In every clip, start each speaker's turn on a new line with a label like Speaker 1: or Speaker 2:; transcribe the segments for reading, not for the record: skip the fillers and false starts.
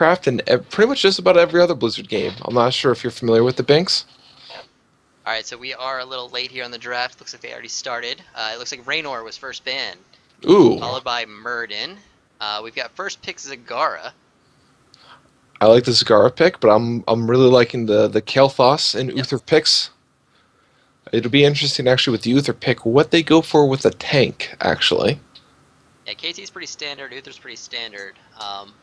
Speaker 1: Craft and pretty much just about every other Blizzard game. I'm not sure if you're familiar with the Binks.
Speaker 2: All right, so we are a little late here on the draft. Looks like they already started. It looks like Raynor was first banned,
Speaker 1: Ooh,
Speaker 2: followed by Murden. We've got first pick Zagara.
Speaker 1: I like the Zagara pick, but I'm really liking the kael'thas and
Speaker 2: Yep.
Speaker 1: Uther picks. It'll be interesting actually with the Uther pick what they go for with the tank actually.
Speaker 2: Yeah, KT's pretty standard, Uther's pretty standard.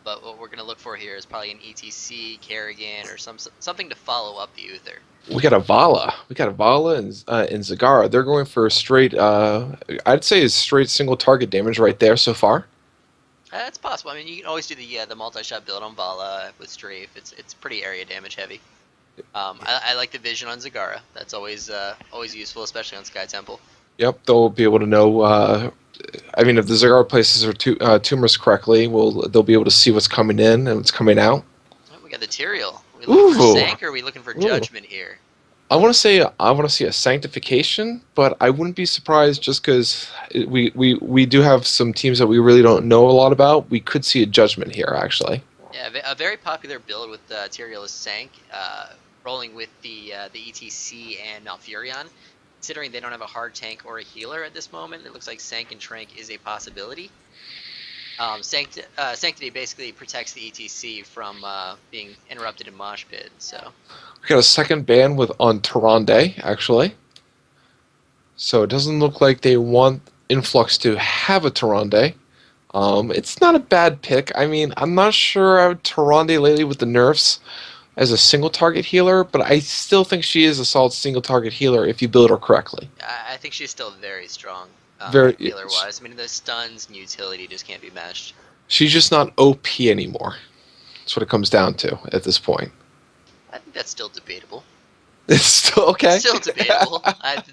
Speaker 2: But what we're gonna look for here is probably an ETC, Kerrigan, or something to follow up the Uther.
Speaker 1: We got a Vala and Zagara. They're going for straight. I'd say is straight single target damage right there so far.
Speaker 2: That's possible. I mean, you can always do the multi-shot build on Vala with Strafe. It's pretty area damage heavy. I like the vision on Zagara. That's always useful, especially on Sky Temple.
Speaker 1: Yep, they'll be able to know. I mean, if the Zagara places her tumors correctly, they'll be able to see what's coming in and what's coming out.
Speaker 2: Oh, we got the Tyrael. Are we looking for
Speaker 1: Ooh,
Speaker 2: Sank or are we looking for
Speaker 1: ooh.
Speaker 2: Judgment here?
Speaker 1: I want to see a sanctification, but I wouldn't be surprised just because we do have some teams that we really don't know a lot about. We could see a judgment here actually.
Speaker 2: Yeah, a very popular build with Tyrael is Sank, rolling with the ETC and Malfurion. Considering they don't have a hard tank or a healer at this moment, it looks like Sank and Trank is a possibility. Sanctity basically protects the ETC from being interrupted in Mosh Pit, so...
Speaker 1: We got a second ban with on Tyrande actually, so it doesn't look like they want Influx to have a Tyrande. It's not a bad pick. I mean, I'm not sure how Tyrande lately with the nerfs as a single target healer, but I still think she is a solid single target healer if you build her correctly.
Speaker 2: I think she's still very strong,
Speaker 1: Very,
Speaker 2: healer-wise. I mean, the stuns and utility just can't be matched.
Speaker 1: she's just not OP anymore. That's what it comes down to at this point.
Speaker 2: I think that's still debatable.
Speaker 1: It's still okay.
Speaker 2: Still debatable.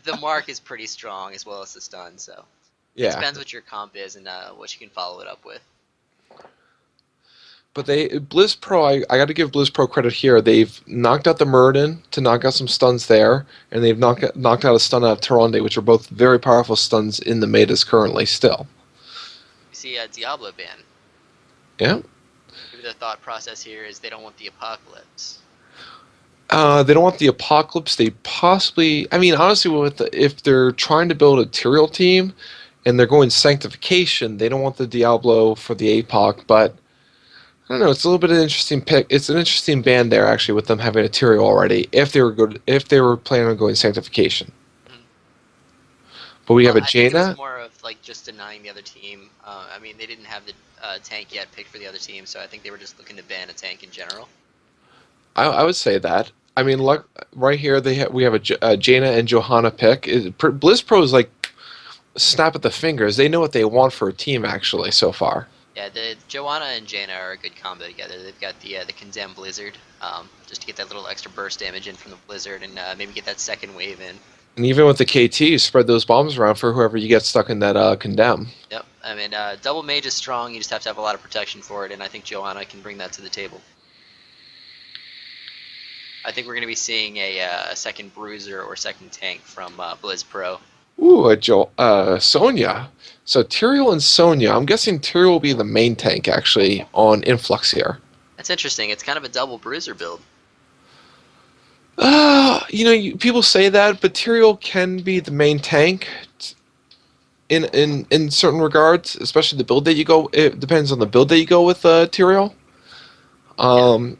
Speaker 2: The mark is pretty strong as well as the stun, so it
Speaker 1: Yeah,
Speaker 2: depends what your comp is and what you can follow it up with.
Speaker 1: but Blizzpro. I got to give Blizzpro credit here. They've knocked out the Muradin to knock out some stuns there, and they've knocked out a stun out of Tyrande, which are both very powerful stuns in the metas currently. Still,
Speaker 2: You see a Diablo ban.
Speaker 1: yeah.
Speaker 2: Maybe the thought process here is they don't want the apocalypse.
Speaker 1: They don't want the apocalypse. They possibly. I mean, honestly, if they're trying to build a Tyrael team and they're going sanctification, they don't want the Diablo for the APOC. But I don't know. It's a little bit of an interesting pick. It's an interesting band there actually with them having a Tyrael already. If they were good, if they were planning on going sanctification.
Speaker 2: Mhm.
Speaker 1: But we have
Speaker 2: Well,
Speaker 1: a
Speaker 2: I think it was
Speaker 1: Jaina.
Speaker 2: more of like just denying the other team. I mean, they didn't have the tank yet picked for the other team, so I think they were just looking to ban a tank in general.
Speaker 1: I would say that. I mean, look right here. We have a Jaina and Johanna pick. Blizzpro is like snap at the fingers. They know what they want for a team actually so far.
Speaker 2: Yeah, the Joanna and Jaina are a good combo together. They've got the Condemned Blizzard, just to get that little extra burst damage in from the Blizzard and maybe get that second wave in.
Speaker 1: And even with the KT, spread those bombs around for whoever you get stuck in that condemn.
Speaker 2: Yep, I mean, double mage is strong. You just have to have a lot of protection for it, and I think Joanna can bring that to the table. I think we're going to be seeing a second bruiser or second tank from Blizzpro.
Speaker 1: Ooh, Sonya. So Tyrael and Sonya. I'm guessing Tyrael will be the main tank actually on Influx here.
Speaker 2: That's interesting. It's kind of a double bruiser build.
Speaker 1: People say that, but Tyrael can be the main tank in certain regards, especially the build that you go. It depends on the build that you go with Tyrael.
Speaker 2: Yeah.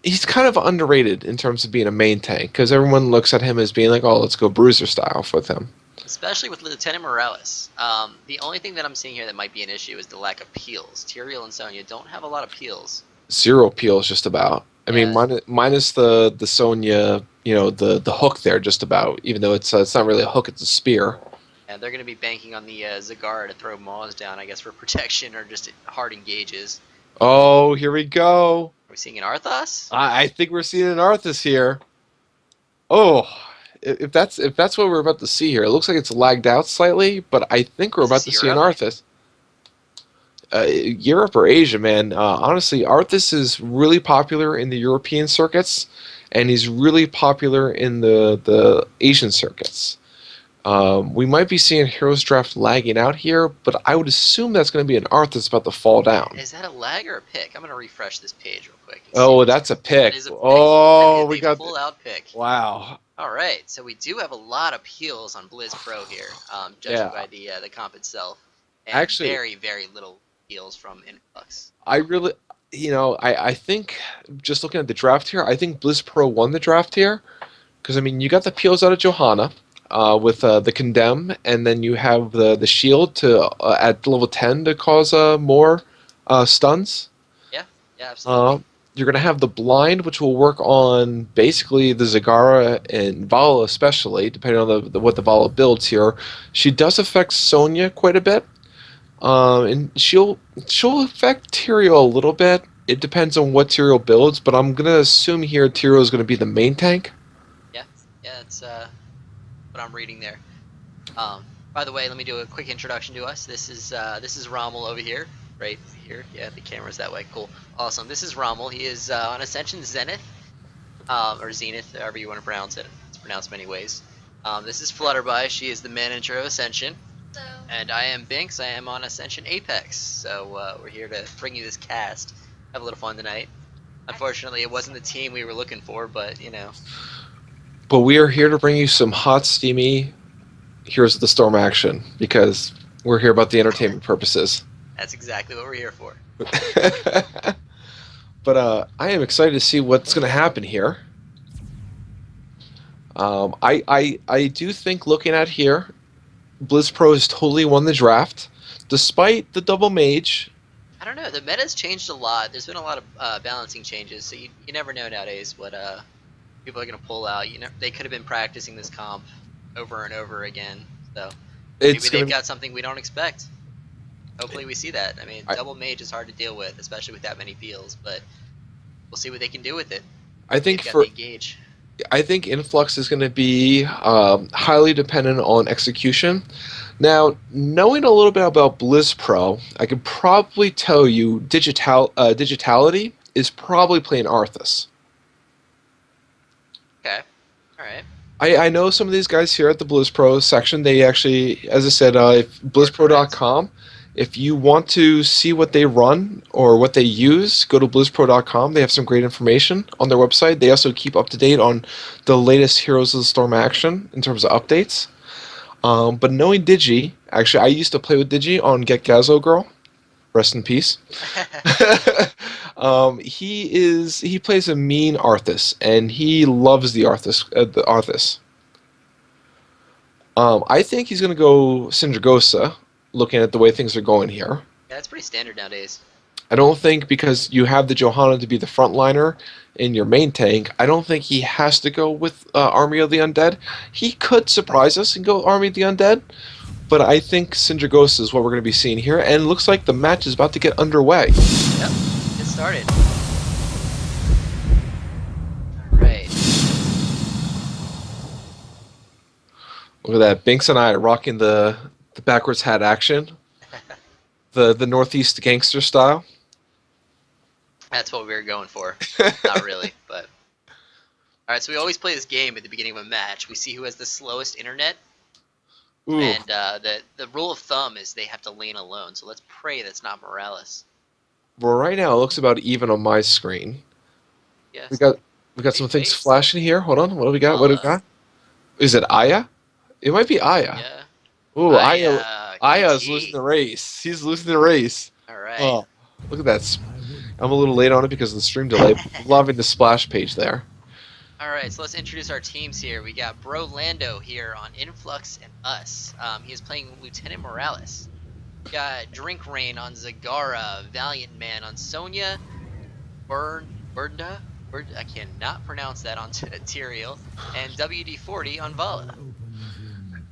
Speaker 1: He's kind of underrated in terms of being a main tank because everyone looks at him as being like, oh, let's go bruiser style with him.
Speaker 2: Especially with Lieutenant Morales. The only thing that I'm seeing here that might be an issue is the lack of peels. Tyrael and Sonya don't have a lot of peels.
Speaker 1: Zero peels, just about. I mean,
Speaker 2: Yeah,
Speaker 1: minus the Sonya, the hook there, just about. Even though it's not really a hook, it's a spear.
Speaker 2: and they're going to be banking on the Zagara to throw Maws down, I guess, for protection or just hard engages.
Speaker 1: Oh, here we go.
Speaker 2: Are we seeing an Arthas?
Speaker 1: I think we're seeing an Arthas here. Oh, if that's what we're about to see here, it looks like it's lagged out slightly, but I think we're
Speaker 2: Is
Speaker 1: about
Speaker 2: this
Speaker 1: to see an
Speaker 2: Europe?
Speaker 1: Arthas. Europe or Asia, man. Honestly, Arthas is really popular in the European circuits, and he's really popular in the Asian circuits. We might be seeing Heroes Draft lagging out here, but I would assume that's going to be an Arth that's about to fall down.
Speaker 2: Is that a lag or a pick? I'm gonna refresh this page real quick and see
Speaker 1: Oh,
Speaker 2: what's.
Speaker 1: that's a
Speaker 2: That
Speaker 1: pick.
Speaker 2: is a pick. That
Speaker 1: Oh,
Speaker 2: is
Speaker 1: we
Speaker 2: a
Speaker 1: got.
Speaker 2: full-out pick.
Speaker 1: Wow.
Speaker 2: All right, so we do have a lot of peels on Blizzpro here, judging
Speaker 1: Yeah.
Speaker 2: by the comp itself, and
Speaker 1: Actually,
Speaker 2: very, very little peels from Influx.
Speaker 1: I really, I think just looking at the draft here, I think Bliss Pro won the draft here because I mean you got the peels out of Johanna with the condemn, and then you have the shield to at level 10 to cause more stuns.
Speaker 2: Yeah, yeah,
Speaker 1: Uh,
Speaker 2: absolutely.
Speaker 1: you're gonna have the blind, which will work on basically the Zagara and Vala, especially depending on what the Vala builds here. She does affect Sonya quite a bit. And she'll affect Tyrael a little bit. It depends on what Tyrael builds, but I'm gonna assume here Tyrael is gonna be the main tank.
Speaker 2: Yeah, yeah, that's what I'm reading there. By the way, let me do a quick introduction to us. This is Rommel over here, right here. Yeah, the camera's that way. Cool, awesome. This is Rommel. He is on Ascension Zenith, or Zenith, however you want to pronounce it. It's pronounced many ways. This is Flutterby. She is the manager of Ascension.
Speaker 3: So,
Speaker 2: And I am Binks. I am on Ascension Apex. So we're here to bring you this cast. Have a little fun tonight. Unfortunately, it wasn't the team we were looking for, but you know.
Speaker 1: But we are here to bring you some hot, steamy Heroes of the Storm action because we're here about the entertainment purposes.
Speaker 2: That's exactly what we're here for.
Speaker 1: But I am excited to see what's going to happen here. I do think looking at here, Blizzpro has totally won the draft, despite the double mage.
Speaker 2: I don't know. The meta's changed a lot. There's been a lot of balancing changes, so you never know nowadays what people are gonna pull out. You know, they could have been practicing this comp over and over again. So maybe
Speaker 1: It's
Speaker 2: they've
Speaker 1: gonna.
Speaker 2: got something we don't expect. Hopefully we see that. I mean,
Speaker 1: I,
Speaker 2: double mage is hard to deal with, especially with that many peels. But we'll see what they can do with it.
Speaker 1: I think
Speaker 2: They've got
Speaker 1: for
Speaker 2: the engage.
Speaker 1: I think Influx is going to be highly dependent on execution. Now, knowing a little bit about Blizzpro, I could probably tell you Digitality is probably playing Arthas.
Speaker 2: Okay. All right.
Speaker 1: I know some of these guys here at the Blizzpro section. They actually, as I said, if blizzpro.com. If you want to see what they run or what they use, go to blizzpro.com. They have some great information on their website. They also keep up to date on the latest Heroes of the Storm action in terms of updates. But knowing Digi, actually, I used to play with Digi on Get Gazo Girl. Rest in peace. He plays a mean Arthas, and he loves the Arthas. The Arthas. I think he's going to go Syndragosa, looking at the way things are going here.
Speaker 2: Yeah, that's pretty standard nowadays.
Speaker 1: I don't think because you have the Johanna to be the frontliner in your main tank, I don't think he has to go with Army of the Undead. He could surprise us and go Army of the Undead, but I think Syndragosa is what we're going to be seeing here, and it looks like the match is about to get underway.
Speaker 2: Yep. Get started. All right.
Speaker 1: Look at that, Binks and I are rocking the backwards hat action, the Northeast gangster style.
Speaker 2: That's what we were going for. Not really, but. All right, so we always play this game at the beginning of a match. We see who has the slowest internet,
Speaker 1: Ooh,
Speaker 2: and the rule of thumb is they have to lane alone. So let's pray that's not Morales.
Speaker 1: well, right now it looks about even on my screen.
Speaker 2: Yes.
Speaker 1: We got some things flashing here. Hold on, what do we got? What do we got? Is it Aya? It might be Aya.
Speaker 2: Yeah.
Speaker 1: Ooh, Aya. Aya's
Speaker 2: KT.
Speaker 1: losing the race. He's losing the race.
Speaker 2: All right.
Speaker 1: Oh, look at that. I'm a little late on it because of the stream delay. Loving the splash page there.
Speaker 2: All right, so let's introduce our teams here. We got Bro Lando here on Influx and us. He is playing Lieutenant Morales. We got Drink Rain on Zagara, Valiant Man on Sonya, Burnda, I cannot pronounce that on Tyrael, and WD-40 on Vala.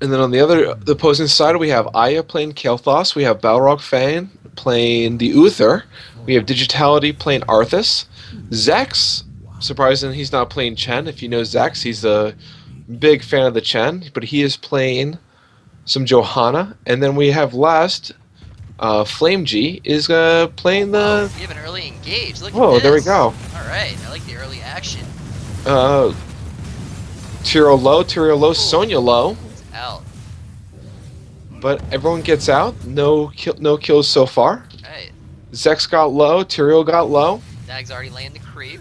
Speaker 1: And then on the opposing side, we have Aya playing kael'thas. We have Balrog Fang playing the Uther. We have Digitality playing Arthas. Zax, surprising he's not playing Chen. If you know Zax, he's a big fan of the Chen, but he is playing some Johanna. And then we have last, Flame G is playing the.
Speaker 2: We have an early engage. Look at
Speaker 1: Oh,
Speaker 2: this.
Speaker 1: there we go.
Speaker 2: All right, I like the early action.
Speaker 1: Tyrael low, Sonya low.
Speaker 2: It's out.
Speaker 1: but everyone gets out. No kills so far.
Speaker 2: Right.
Speaker 1: Zex got low. Tyrael got low.
Speaker 2: Zag's already laying the creep.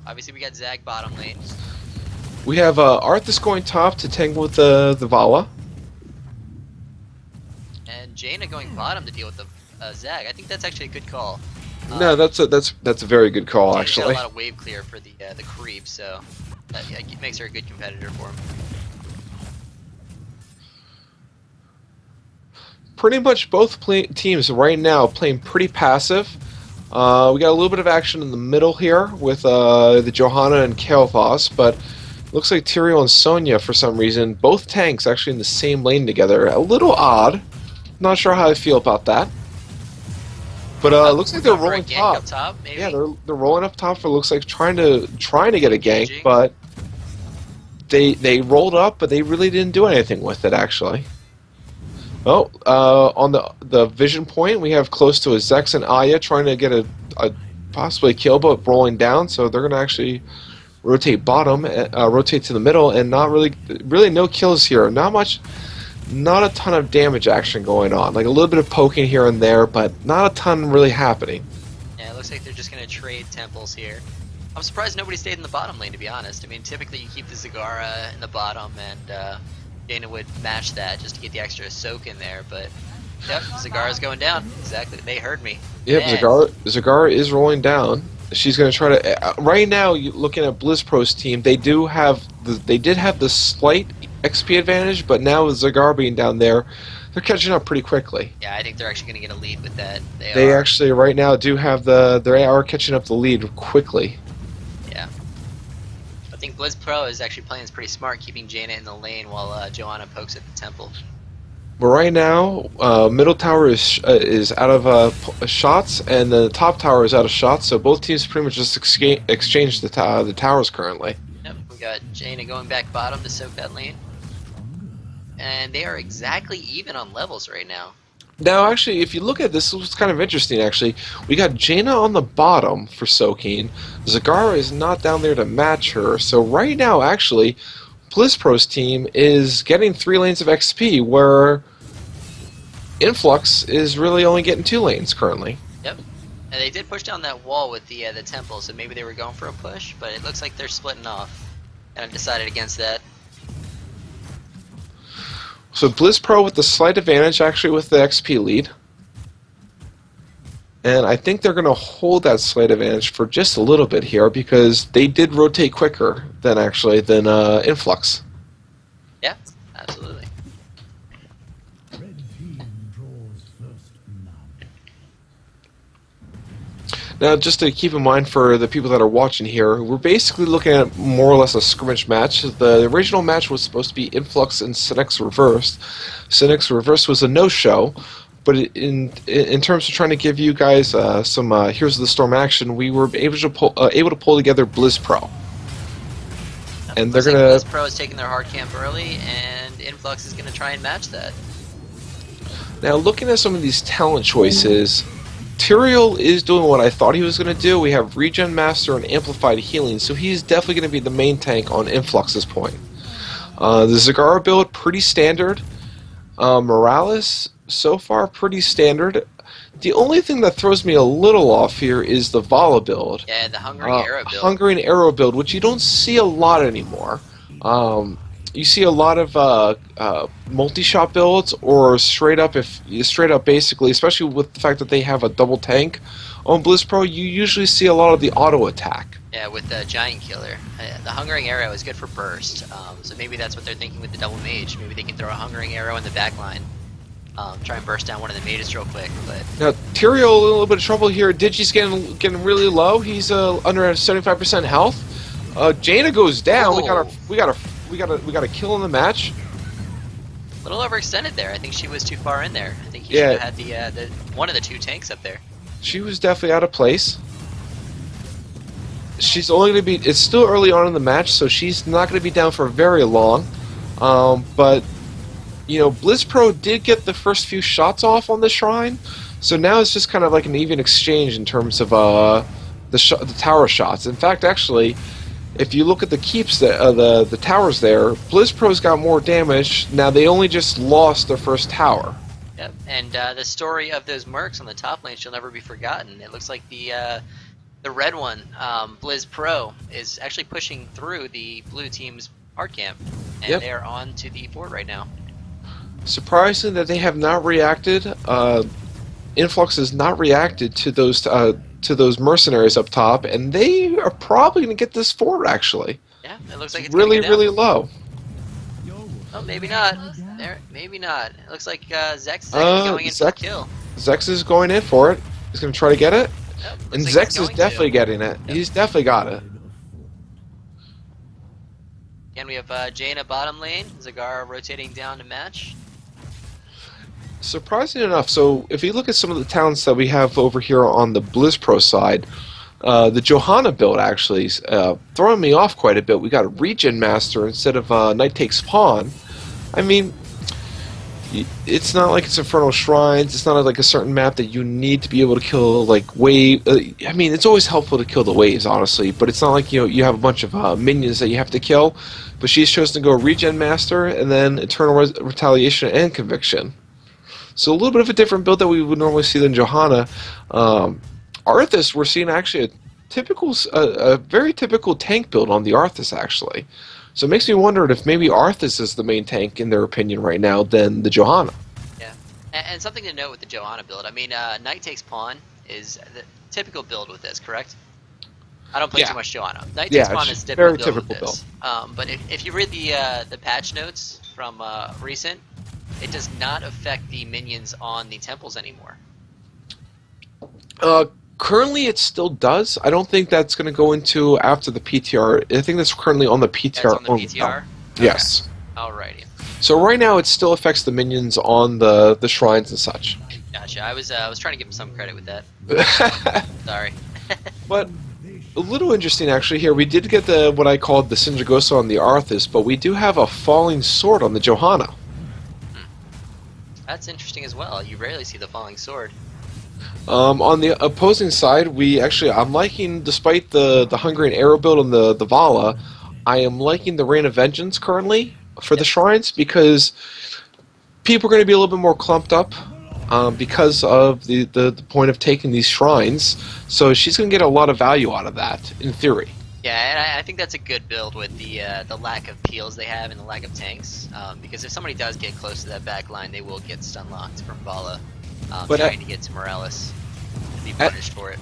Speaker 2: Obviously, we got Zag bottom lane.
Speaker 1: We have Arthas going top to tangle with the Vala.
Speaker 2: And Jaina going bottom to deal with the Zag. I think that's actually a good call.
Speaker 1: No, that's a very good call,
Speaker 2: Jaina's got
Speaker 1: actually.
Speaker 2: a lot of wave clear for the creep, so that makes her a good competitor for him.
Speaker 1: Pretty much both teams right now playing pretty passive. We got a little bit of action in the middle here with the Johanna and kael'thas, but looks like Tyrael and Sonya, for some reason, both tanks actually in the same lane together. A little odd. Not sure how I feel about that. But looks like they're rolling top.
Speaker 2: Up top, maybe?
Speaker 1: Yeah, they're rolling up top for looks like trying to get a gank,
Speaker 2: Engaging.
Speaker 1: but they rolled up, but they really didn't do anything with it actually. Oh, on the vision point, we have close to a Zex and Aya trying to get a possibly kill, but rolling down. So they're gonna actually rotate bottom, rotate to the middle, and not really no kills here. Not a ton of damage action going on. Like a little bit of poking here and there, but not a ton really happening.
Speaker 2: Yeah, it looks like they're just gonna trade temples here. I'm surprised nobody stayed in the bottom lane, to be honest. I mean, typically you keep the Zagara in the bottom, and Jaina would match that just to get the extra soak in there, but yep, Zagara's going down. Exactly, they heard me.
Speaker 1: Yep,
Speaker 2: Man.
Speaker 1: Zagara is rolling down. She's going to try to. Right now, looking at Blizzpro's team, they did have the slight XP advantage, but now with Zagara being down there, they're catching up pretty quickly.
Speaker 2: Yeah, I think they're actually going to get a lead with that.
Speaker 1: They actually right now do have they are catching up the lead quickly.
Speaker 2: Yeah. I think Blizzpro is actually playing this pretty smart, keeping Jaina in the lane while Johanna pokes at the temple.
Speaker 1: But right now, middle tower is out of shots, and the top tower is out of shots. So both teams pretty much just exchanged the towers currently.
Speaker 2: Yep, we got Jaina going back bottom to soak that lane. And they are exactly even on levels right now.
Speaker 1: Now, actually, if you look at this, it's kind of interesting, actually. We got Jaina on the bottom for soaking. Zagara is not down there to match her. So right now, actually, Blizzpro's team is getting 3 lanes of XP, where Influx is really only getting 2 lanes currently.
Speaker 2: Yep. And they did push down that wall with the temple, so maybe they were going for a push, but it looks like they're splitting off. And I've decided against that.
Speaker 1: So Blizzpro with the slight advantage, actually, with the XP lead. And I think they're going to hold that slight advantage for just a little bit here, because they did rotate quicker than Influx.
Speaker 2: Yeah, absolutely.
Speaker 1: Now, just to keep in mind for the people that are watching here, we're basically looking at more or less a scrimmage match. The original match was supposed to be Influx and Cynic's Reversed. Cynic's Reversed was a no-show, but in terms of trying to give you guys some Heroes of the Storm action, we were able to pull together Blizzpro. And they're gonna.
Speaker 2: Blizzpro is taking their hard camp early, and Influx is gonna try and match that.
Speaker 1: Now, looking at some of these talent choices, Tyrael is doing what I thought he was going to do. We have Regen Master and Amplified Healing, so he's definitely going to be the main tank on Influx's point. The Zagara build, pretty standard. Morales, so far, pretty standard. The only thing that throws me a little off here is the Vala build.
Speaker 2: Yeah, the Hungering Arrow build.
Speaker 1: Hungering Arrow build, which you don't see a lot anymore. You see a lot of multi-shot builds, or straight up basically, especially with the fact that they have a double tank on Blizzpro, you usually see a lot of the auto attack.
Speaker 2: Yeah, with the Giant Killer. The Hungering Arrow is good for burst, so maybe that's what they're thinking with the double mage. Maybe they can throw a Hungering Arrow in the back line, try and burst down one of the mages real quick. But
Speaker 1: now Tyrael a little bit of trouble here. Digi's getting really low. He's under 75% health. Jaina goes down.
Speaker 2: Oh.
Speaker 1: We got a kill in the match.
Speaker 2: A little overextended there. I think she was too far in there. I think he should have had the one of the 2 tanks up there.
Speaker 1: She was definitely out of place. She's only going to be. It's still early on in the match, so she's not going to be down for very long. But you know, Blizzpro did get the first few shots off on the shrine, so now it's just kind of like an even exchange in terms of the tower shots. In fact, actually, if you look at the keeps, the towers there, Blizzpro's got more damage. Now they only just lost their first tower.
Speaker 2: Yep, and the story of those mercs on the top lane shall never be forgotten. It looks like the red one, Blizzpro, is actually pushing through the blue team's hard camp, and
Speaker 1: Yep.
Speaker 2: they're on to the fort right now.
Speaker 1: Surprising that they have not reacted. Influx has not reacted to those mercenaries up top, and they are probably going to get this fort. Actually,
Speaker 2: Yeah, it looks like it's
Speaker 1: really,
Speaker 2: gonna go down.
Speaker 1: really low.
Speaker 2: Oh, maybe not. There, maybe not. It looks like Zex is actually going in for the kill.
Speaker 1: Zex is going in for it. He's going to try to get it,
Speaker 2: Yep, looks
Speaker 1: and
Speaker 2: like
Speaker 1: Zex
Speaker 2: he's
Speaker 1: is
Speaker 2: going
Speaker 1: definitely
Speaker 2: to.
Speaker 1: getting it.
Speaker 2: Yep.
Speaker 1: He's definitely got it.
Speaker 2: Again, we have Jaina bottom lane, Zagara rotating down to match.
Speaker 1: Surprising enough, so if you look at some of the talents that we have over here on the Blizzpro side, the Johanna build actually is throwing me off quite a bit. We got a Regen Master instead of Knight Takes Pawn. I mean, it's not like it's Infernal Shrines. It's not like a certain map that you need to be able to kill like wave. I mean, it's always helpful to kill the waves, honestly, but it's not like you have a bunch of minions that you have to kill. But she's chosen to go Regen Master and then Eternal Retaliation and Conviction. So a little bit of a different build that we would normally see than Johanna. Arthas, we're seeing actually a very typical tank build on the Arthas, actually. So it makes me wonder if maybe Arthas is the main tank, in their opinion, right now, than the Johanna.
Speaker 2: Yeah, and something to note with the Johanna build. I mean, Knight Takes Pawn is the typical build with this, correct? I don't play too much Johanna. Knight Takes Pawn is typical
Speaker 1: very
Speaker 2: build
Speaker 1: typical
Speaker 2: with this. But if you read the patch notes from recent, it does not affect the minions on the temples anymore.
Speaker 1: Currently, it still does. I don't think that's going to go into after the PTR. I think that's currently on the PTR.
Speaker 2: That's on the PTR?
Speaker 1: Okay. Yes.
Speaker 2: Alrighty.
Speaker 1: So right now, it still affects the minions on the shrines and such.
Speaker 2: Gotcha. I was trying to give him some credit with that. Sorry.
Speaker 1: But a little interesting, actually, here. We did get what I called the Sindragosa on the Arthas, but we do have a Falling Sword on the Johanna.
Speaker 2: That's interesting as well. You rarely see the Falling Sword.
Speaker 1: On the opposing side, I'm liking, despite the Hungarian Arrow build on the Vala, I am liking the Rain of Vengeance currently for the shrines, because people are going to be a little bit more clumped up because of the point of taking these shrines. So she's going to get a lot of value out of that, in theory.
Speaker 2: Yeah, and I think that's a good build with the lack of peels they have and the lack of tanks. Because if somebody does get close to that back line, they will get stun locked from Vala. Trying to get to Morales and be punished for it.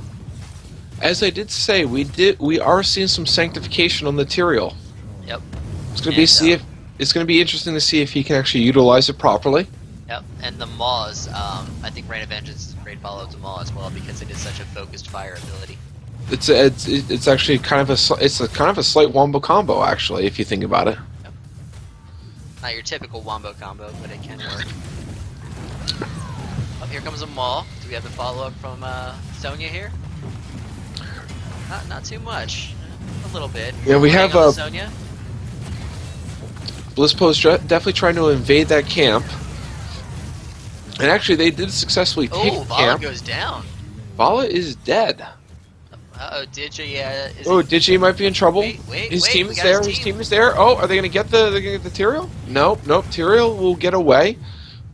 Speaker 1: As I did say, we are seeing some sanctification on the Tyrael.
Speaker 2: Yep.
Speaker 1: It's going to be interesting to see if he can actually utilize it properly.
Speaker 2: Yep, and the Maws, I think Rain of Vengeance is a great follow to Maw as well, because it is such a focused fire ability.
Speaker 1: It's actually kind of a slight wombo combo, actually, if you think about it.
Speaker 2: Yep. Not your typical wombo combo, but it can work. Oh, here comes a Maw. Do we have the follow-up from Sonya here? Not too much. A little bit.
Speaker 1: Yeah, we have
Speaker 2: Sonya.
Speaker 1: Blizzpo's definitely trying to invade that camp. And actually, they did successfully take the
Speaker 2: Vala
Speaker 1: camp.
Speaker 2: goes down.
Speaker 1: Vala is dead.
Speaker 2: Uh-oh, Digi, yeah.
Speaker 1: Digi might be in trouble. His team
Speaker 2: we
Speaker 1: is
Speaker 2: got
Speaker 1: there.
Speaker 2: his
Speaker 1: His team is there. Oh, are they going to get the Tyrael? Nope. Tyrael will get away.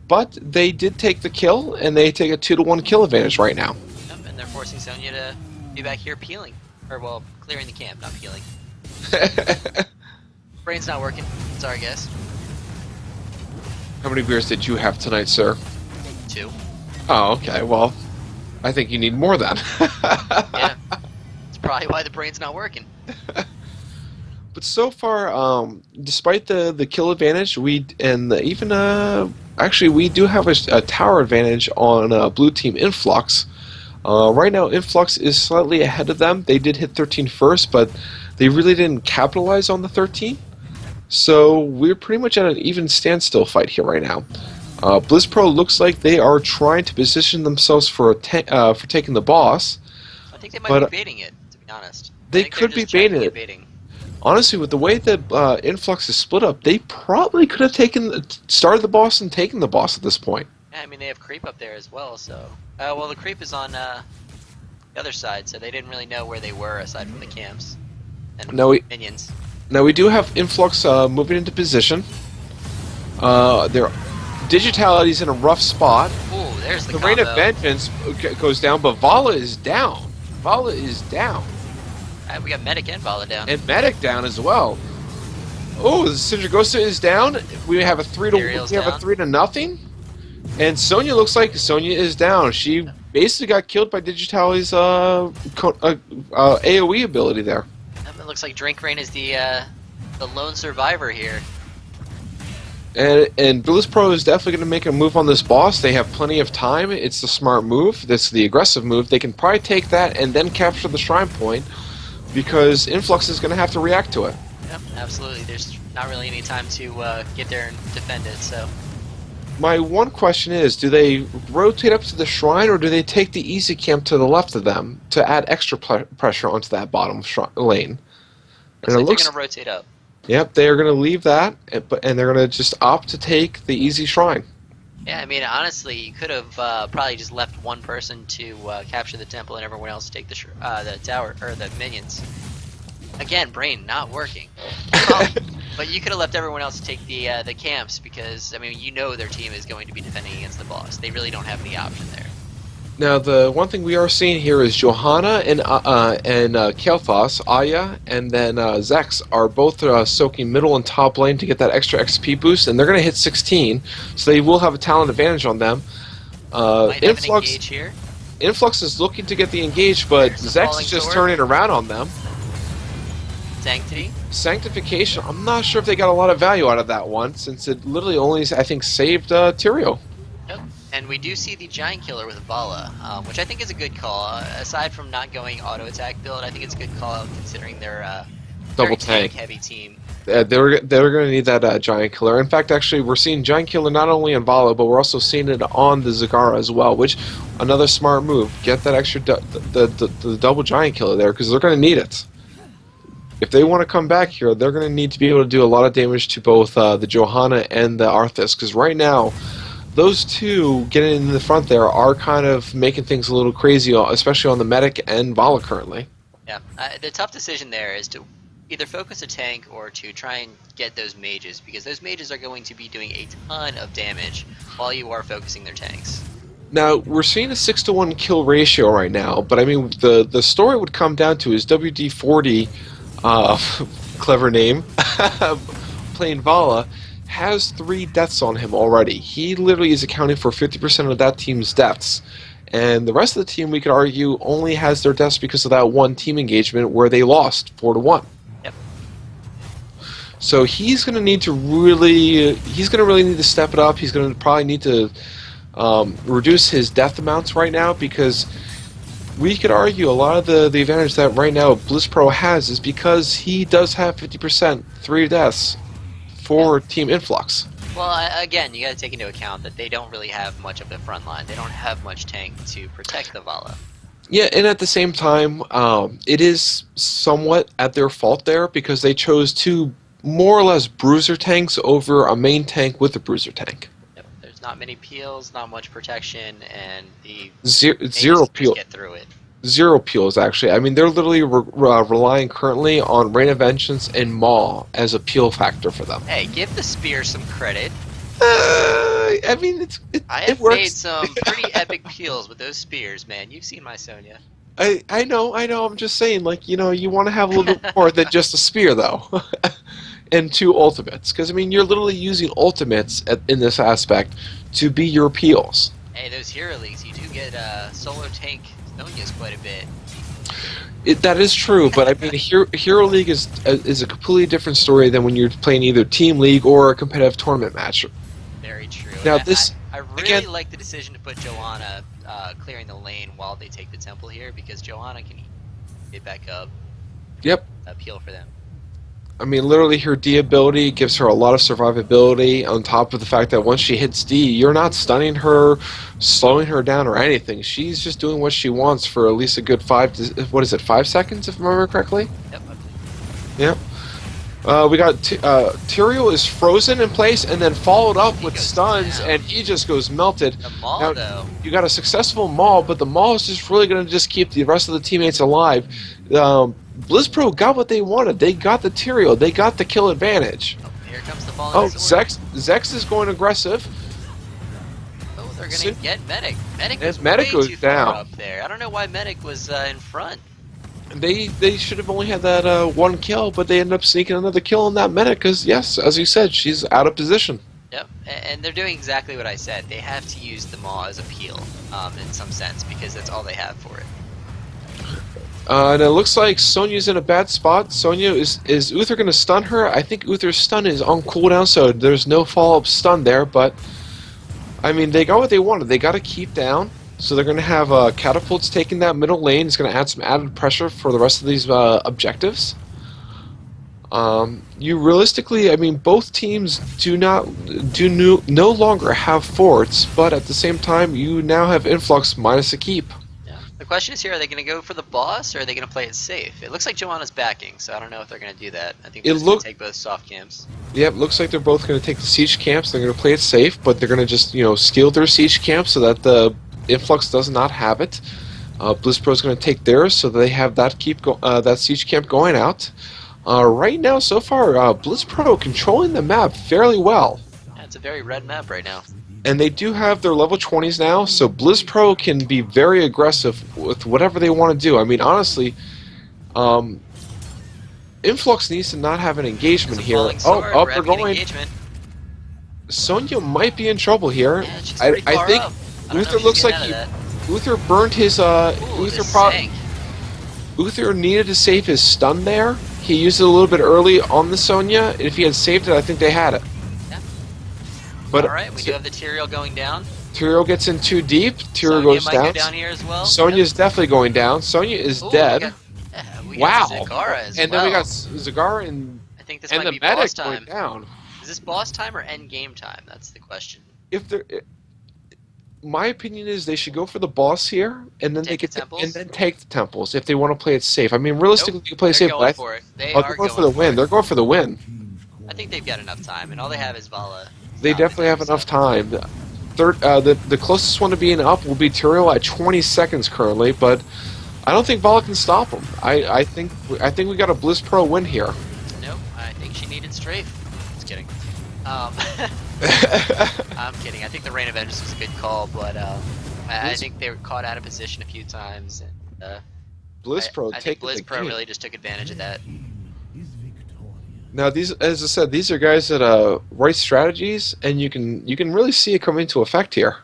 Speaker 1: But they did take the kill, and they take a 2-to-1 kill advantage right now.
Speaker 2: Yep, and they're forcing Sonya to be back here peeling. Or, well, clearing the camp, not peeling. Brain's not working. Sorry, guys.
Speaker 1: How many beers did you have tonight, sir?
Speaker 2: 2.
Speaker 1: Oh, okay. Well, I think you need more then.
Speaker 2: Yeah. That's probably why the brain's not working.
Speaker 1: But so far, despite the kill advantage, we do have a tower advantage on blue team Influx. Right now, Influx is slightly ahead of them. They did hit 13 first, but they really didn't capitalize on the 13. So we're pretty much at an even standstill fight here right now. Blizzpro looks like they are trying to position themselves for taking the boss.
Speaker 2: I think they might be baiting it, to be honest.
Speaker 1: They could be baiting it. Honestly, with the way that Influx is split up, they probably could have started the boss and taken the boss at this point.
Speaker 2: Yeah, I mean, they have creep up there as well, so... well, the creep is on the other side, so they didn't really know where they were aside from the camps. and
Speaker 1: Now we
Speaker 2: minions.
Speaker 1: now we do have Influx moving into position. Their Digitality's in a rough spot.
Speaker 2: Ooh, there's the
Speaker 1: The Rain of
Speaker 2: combo.
Speaker 1: Vengeance goes down, but Vala is down. Vala is down.
Speaker 2: We got Medic and Vala down.
Speaker 1: And Medic down as well. Oh, Sindragosa is down. We have a
Speaker 2: Imperial's down.
Speaker 1: 3 to nothing. And Sonya looks like Sonya is down. She basically got killed by Digitality's AoE ability there.
Speaker 2: It looks like Drink Rain is the lone survivor here.
Speaker 1: And Blizzpro is definitely going to make a move on this boss. They have plenty of time. It's the smart move. That's the aggressive move. They can probably take that and then capture the Shrine Point because Influx is going to have to react to it.
Speaker 2: Yep, absolutely. There's not really any time to get there and defend it, so...
Speaker 1: My one question is, do they rotate up to the shrine, or do they take the easy camp to the left of them to add extra pressure onto that bottom lane?
Speaker 2: Looks like they're going to rotate up.
Speaker 1: Yep, they are going to leave that, and they're going to just opt to take the easy shrine.
Speaker 2: Yeah, I mean, honestly, you could have probably just left one person to capture the temple and everyone else to take the tower, or the minions. Again, brain not working. But you could have left everyone else to take the camps because, I mean, you know their team is going to be defending against the boss. They really don't have any option there.
Speaker 1: Now, the one thing we are seeing here is Johanna and kael'thas, Aya, and then Zex are both soaking middle and top lane to get that extra XP boost, and they're going to hit 16, so they will have a talent advantage on them.
Speaker 2: Might have an engage here.
Speaker 1: Influx is looking to get the engage, but Zex is just turning around on them.
Speaker 2: Sanctity.
Speaker 1: Sanctification, I'm not sure if they got a lot of value out of that one, since it literally only, I think, saved Tyrael.
Speaker 2: Yep. And we do see the Giant Killer with Vala, which I think is a good call. Aside from not going auto attack build, I think it's a good call considering their
Speaker 1: double
Speaker 2: tank
Speaker 1: tank
Speaker 2: heavy team.
Speaker 1: They're going to need that Giant Killer. In fact, actually, we're seeing Giant Killer not only in Vala, but we're also seeing it on the Zagara as well, which, another smart move. Get that extra, the double Giant Killer there, because they're going to need it. If they want to come back here, they're going to need to be able to do a lot of damage to both the Johanna and the Arthas, because right now, those two getting in the front there are kind of making things a little crazy, especially on the Medic and Vala currently.
Speaker 2: Yeah, the tough decision there is to either focus a tank or to try and get those mages, because those mages are going to be doing a ton of damage while you are focusing their tanks.
Speaker 1: Now, we're seeing a 6-to-1 kill ratio right now, but I mean, the story would come down to is WD-40... clever name, playing Vala, has 3 deaths on him already. He literally is accounting for 50% of that team's deaths. And the rest of the team, we could argue, only has their deaths because of that one team engagement where they lost 4-1.
Speaker 2: Yep.
Speaker 1: So he's going to need to really need to step it up. He's going to probably need to reduce his death amounts right now, because we could argue a lot of the advantage that right now Blizzpro has is because he does have 50%, 3 deaths for Team Influx.
Speaker 2: Well, again, you got to take into account that they don't really have much of the front line. They don't have much tank to protect the Vala.
Speaker 1: Yeah, and at the same time, it is somewhat at their fault there, because they chose 2 more or less bruiser tanks over a main tank with a bruiser tank.
Speaker 2: There's not many peels, not much protection, and the
Speaker 1: zero peel.
Speaker 2: Get through it.
Speaker 1: 0 peels, actually. I mean, they're literally relying currently on Rain of Vengeance and Maw as a peel factor for them.
Speaker 2: Hey, give the spear some credit.
Speaker 1: I mean,
Speaker 2: I have made some pretty epic peels with those spears, man. You've seen my Sonya.
Speaker 1: I know. I'm just saying, like, you know, you want to have a little bit more than just a spear, though. And 2 ultimates, because I mean, you're literally using ultimates in this aspect to be your peels.
Speaker 2: Hey, those hero leagues, you do get solo tank Sonyas quite a bit.
Speaker 1: That is true, but I mean, Hero League is a completely different story than when you're playing either Team League or a competitive tournament match.
Speaker 2: Very true.
Speaker 1: Now
Speaker 2: and
Speaker 1: this,
Speaker 2: I really like the decision to put Johanna clearing the lane while they take the temple here, because Johanna can get back up.
Speaker 1: Yep.
Speaker 2: Appeal for them.
Speaker 1: I mean, literally, her D ability gives her a lot of survivability, on top of the fact that once she hits D, you're not stunning her, slowing her down, or anything. She's just doing what she wants for at least a good 5 seconds, if I remember correctly?
Speaker 2: Yep.
Speaker 1: Yep. We got Tyrael is frozen in place and then followed up with stuns, and he just goes melted.
Speaker 2: The Maul,
Speaker 1: now,
Speaker 2: though.
Speaker 1: You got a successful Maul, but the Maul is just really going to just keep the rest of the teammates alive. Blizzpro got what they wanted. They got the Tyrael. They got the kill advantage.
Speaker 2: Oh, here comes the falling
Speaker 1: Oh,
Speaker 2: sword.
Speaker 1: Zex is going aggressive.
Speaker 2: Oh, they're gonna
Speaker 1: Sin-
Speaker 2: get Medic. Medic
Speaker 1: and
Speaker 2: was
Speaker 1: Medic
Speaker 2: way
Speaker 1: goes
Speaker 2: too far
Speaker 1: down.
Speaker 2: up there. I don't know why Medic was in front.
Speaker 1: They should have only had that one kill, but they ended up sneaking another kill on that Medic because, yes, as you said, she's out of position.
Speaker 2: Yep, and they're doing exactly what I said. They have to use the Maw as a peel, in some sense, because that's all they have for it.
Speaker 1: And it looks like Sonya's in a bad spot. Sonya is Uther going to stun her? I think Uther's stun is on cooldown, so there's no follow-up stun there. But I mean, they got what they wanted. They got to keep down, so they're going to have catapults taking that middle lane. It's going to add some added pressure for the rest of these objectives. You realistically, I mean, both teams no longer have forts, but at the same time, you now have Influx minus a keep.
Speaker 2: Yeah. The question is here: are they going to go for the boss, or are they going to play it safe? It looks like Joanna's backing, so I don't know if they're going to do that. I think they're just going to take both soft camps.
Speaker 1: Yep, looks like they're both going to take the siege camps. They're going to play it safe, but they're going to just, steal their siege camps so that the Influx does not have it. Blizzpro is going to take theirs so they have that that siege camp going out. Right now, so far, Blizzpro controlling the map fairly well.
Speaker 2: Yeah, it's a very red map right now.
Speaker 1: And they do have their level 20s now, so Blizzpro can be very aggressive with whatever they want to do. I mean, honestly, Influx needs to not have an engagement here.
Speaker 2: Oh,
Speaker 1: they're going.
Speaker 2: Engagement.
Speaker 1: Sonya might be in trouble here.
Speaker 2: Yeah, she's pretty far
Speaker 1: I think
Speaker 2: up.
Speaker 1: Uther looks like Uther burned his Uther needed to save his stun there. He used it a little bit early on the Sonya. If he had saved it, I think they had it.
Speaker 2: Yeah.
Speaker 1: But
Speaker 2: alright, we do have the Tyrael going down.
Speaker 1: Tyrael gets in too deep. Tyrael
Speaker 2: Sonya
Speaker 1: goes
Speaker 2: might
Speaker 1: down.
Speaker 2: Go down here as well.
Speaker 1: Sonya's definitely going down. Sonya is dead.
Speaker 2: We
Speaker 1: wow.
Speaker 2: got Zagara as
Speaker 1: and then we got Zagara and
Speaker 2: I think this
Speaker 1: and
Speaker 2: might
Speaker 1: the
Speaker 2: be
Speaker 1: medic
Speaker 2: boss time.
Speaker 1: going down.
Speaker 2: Is this boss time or end game time? That's the question.
Speaker 1: If they're my opinion is they should go for the boss here, and then
Speaker 2: Take
Speaker 1: they
Speaker 2: the
Speaker 1: could
Speaker 2: temples?
Speaker 1: and then take the temples if they want to play it safe. I mean, realistically, you play it
Speaker 2: They're
Speaker 1: safe.
Speaker 2: going for it. They are
Speaker 1: going for the win. They're going for the win.
Speaker 2: I think they've got enough time, and all they have is Vala.
Speaker 1: They definitely have enough time. The closest one to being up will be Tyrael at 20 seconds currently, but I don't think Vala can stop him. I think we got a Blizzpro win here.
Speaker 2: Nope, I think she needed strafe. Just kidding. I'm kidding. I think the Rain of Vengeance was a good call, but I think they were caught out of position a few times. And,
Speaker 1: Blizzpro
Speaker 2: I think
Speaker 1: taking the
Speaker 2: Blizzpro
Speaker 1: game.
Speaker 2: really just took advantage of that.
Speaker 1: Now these, as I said, these are guys that write strategies, and you can really see it come into effect here.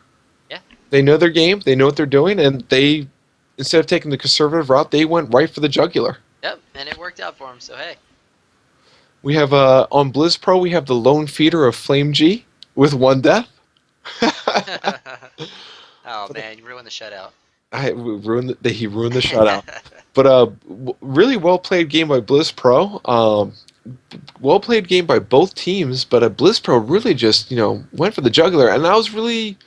Speaker 2: Yeah.
Speaker 1: They know their game, they know what they're doing, and they, instead of taking the conservative route, they went right for the jugular.
Speaker 2: Yep, and it worked out for them. So hey.
Speaker 1: We have on Blizzpro, we have the lone feeder of Flame G with 1 death.
Speaker 2: Oh man, you ruined the shutout.
Speaker 1: He ruined the shutout. But really well played game by Blizzpro. Well played game by both teams, but Blizzpro really just went for the jugular, and I was really,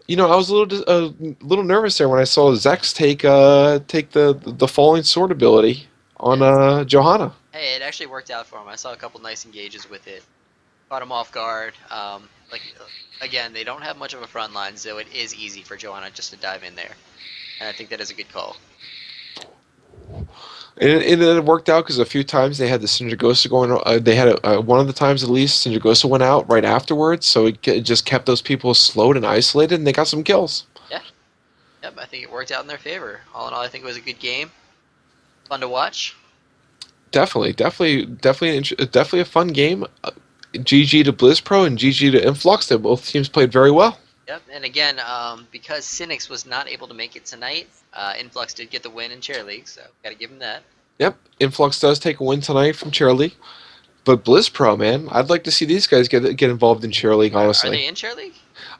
Speaker 1: I was a little nervous there when I saw Zex take the falling sword ability on Johanna.
Speaker 2: Hey, it actually worked out for him. I saw a couple nice engages with it. Caught him off guard. Again, they don't have much of a front line, so it is easy for Johanna just to dive in there. And I think that is a good call.
Speaker 1: And it worked out because a few times they had the Syndragosa going. They had one of the times at least Syndragosa went out right afterwards, so it just kept those people slowed and isolated, and they got some kills.
Speaker 2: Yeah. Yep, I think it worked out in their favor. All in all, I think it was a good game. Fun to watch.
Speaker 1: Definitely a fun game. GG to Blizzpro and GG to Influx. Both teams played very well.
Speaker 2: Yep, and again, because Cynics was not able to make it tonight, Influx did get the win in Chair League, so gotta give him that.
Speaker 1: Yep, Influx does take a win tonight from Chair League. But Blizzpro, man, I'd like to see these guys get involved in Chair League, honestly.
Speaker 2: Are they in Chair League?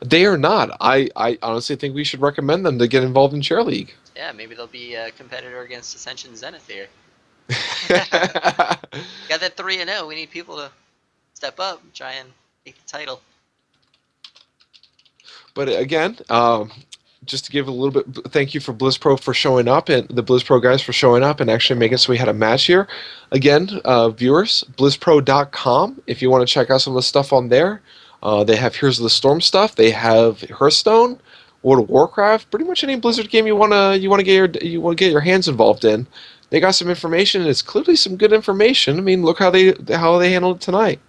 Speaker 1: They are not. I honestly think we should recommend them to get involved in Chair League.
Speaker 2: Yeah, maybe they'll be a competitor against Ascension Zenith here. Got that 3-0. We need people to step up and try and take the title.
Speaker 1: But again, just to give a little bit, thank you for Blizzpro for showing up, and the Blizzpro guys for showing up and actually making so we had a match here. Again, viewers, blizzpro.com, if you want to check out some of the stuff on there. They have Here's the Storm stuff. They have Hearthstone, World of Warcraft, pretty much any Blizzard game you want to get your hands involved in. they got some information, and it's clearly some good information. I mean, look how they handled it tonight.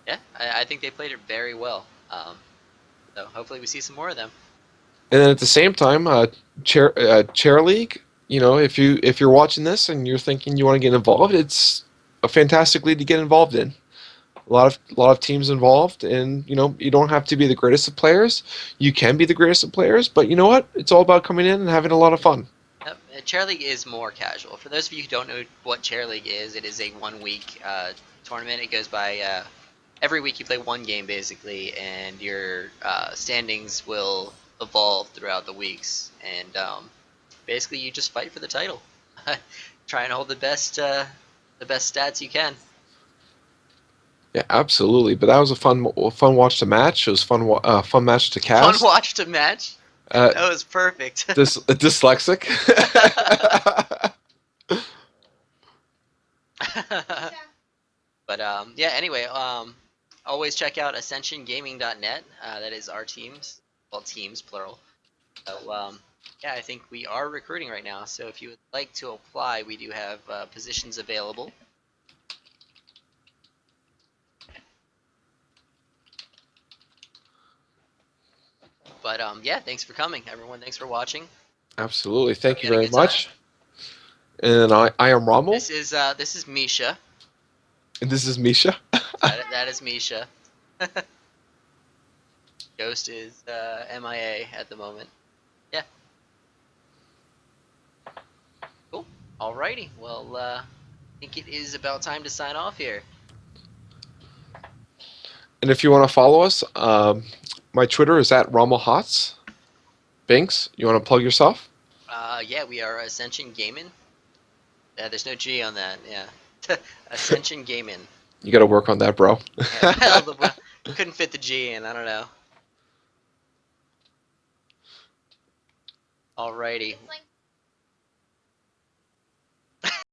Speaker 2: Yeah, I think they played it very well. So hopefully we see some more of them.
Speaker 1: And then at the same time, chair league. You know, if you're watching this and you're thinking you want to get involved, it's a fantastic league to get involved in. A lot of teams involved, and you know you don't have to be the greatest of players. You can be the greatest of players, but you know what? It's all about coming in and having a lot of fun.
Speaker 2: Yep. Chair League is more casual. For those of you who don't know what Chair League is, it is a 1 week tournament. It goes by every week you play one game basically, and your standings will evolve throughout the weeks. And basically, you just fight for the title. Try and hold the best stats you can.
Speaker 1: Yeah, absolutely. But that was a fun watch to match. It was fun match to
Speaker 2: Fun
Speaker 1: cast.
Speaker 2: watch to match.
Speaker 1: Uh,
Speaker 2: That was perfect.
Speaker 1: dyslexic.
Speaker 2: But yeah. Anyway, always check out AscensionGaming.net. That is our teams, well, teams plural. So yeah, I think we are recruiting right now. So if you would like to apply, we do have positions available. But yeah, thanks for coming, everyone. Thanks for watching.
Speaker 1: Absolutely.
Speaker 2: Hope
Speaker 1: Thank you
Speaker 2: you had a
Speaker 1: very
Speaker 2: good time.
Speaker 1: much. And I am Rommel.
Speaker 2: This is Misha.
Speaker 1: And this is Misha.
Speaker 2: That is Misha. Ghost is MIA at the moment. Yeah. Cool. Alrighty. Well, I think it is about time to sign off here.
Speaker 1: And if you want to follow us, my Twitter is at RommelHots. Binks, you want to plug yourself?
Speaker 2: Yeah, we are Ascension Gaming. There's no G on that. Yeah. Ascension Gaming.
Speaker 1: You got to work on that, bro.
Speaker 2: Yeah, well, couldn't fit the G in. I don't know. Alrighty.